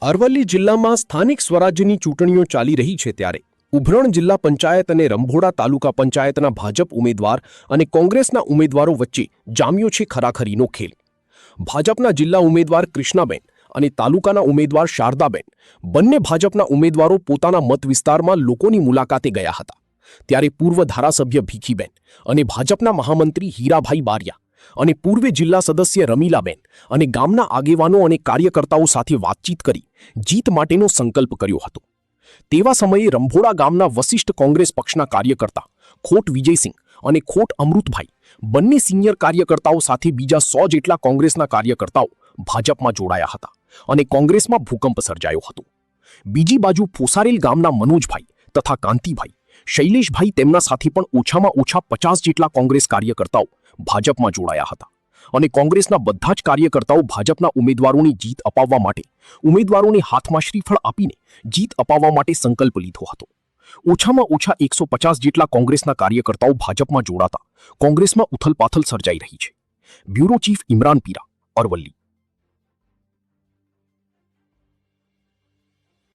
અરવલ્લી જિલ્લામાં સ્થાનિક સ્વરાજ્યની ચૂંટણીઓ ચાલી રહી છે ત્યારે ઉભરણ જિલ્લા પંચાયત અને રંભોડા તાલુકા પંચાયતના ભાજપ ઉમેદવાર અને કોંગ્રેસના ઉમેદવારો વચ્ચે જામ્યો છે ખરાખરીનો ખેલ। ભાજપના જિલ્લા ઉમેદવાર કૃષ્ણાબેન અને તાલુકાના ઉમેદવાર શારદાબેન બંને ભાજપના ઉમેદવારો પોતાના મત વિસ્તારમાં લોકોની મુલાકાતે ગયા હતા। ત્યારે પૂર્વ ધારાસભ્ય ભીખીબેન અને ભાજપના મહામંત્રી હીરાભાઈ બારિયા અને પૂર્વે જિલ્લા સદસ્ય રમીલાબેન અને ગામના આગેવાનો અને કાર્યકર્તાઓ સાથે વાતચીત કરી જીત માટેનો સંકલ્પ કર્યો હતો। તેવા સમયે રંભોડા ગામના વસિષ્ઠ કોંગ્રેસ પક્ષના કાર્યકર્તા ખોટ વિજયસિંહ અને ખોટ અમૃતભાઈ બંને સિનિયર કાર્યકર્તાઓ સાથે બીજા 100 જેટલા કોંગ્રેસના કાર્યકર્તાઓ ભાજપમાં જોડાયા હતા અને કોંગ્રેસમાં ભૂકંપ સર્જાયો હતો। બીજી બાજુ ફોસારેલ ગામના મનોજભાઈ તથા કાંતિભાઈ શૈલેષભાઈ તેમના સાથે પણ ઓછામાં ઓછા 50 જેટલા કોંગ્રેસ કાર્યકર્તાઓ ભાજપમાં જોડાયા હતા અને કોંગ્રેસના બધા જ કાર્યકર્તાઓ ભાજપના ઉમેદવારોની જીત અપાવવા માટે ઉમેદવારોને હાથમાં શ્રીફળ આપીને જીત અપાવવા માટે સંકલ્પ લીધો હતો। ઓછામાં ઓછા 150 જેટલા કોંગ્રેસના કાર્યકર્તાઓ ભાજપમાં જોડાતા કોંગ્રેસમાં ઉથલપાથલ સર્જાઈ રહી છે। Bureau chief Imran Pira, Aravalli.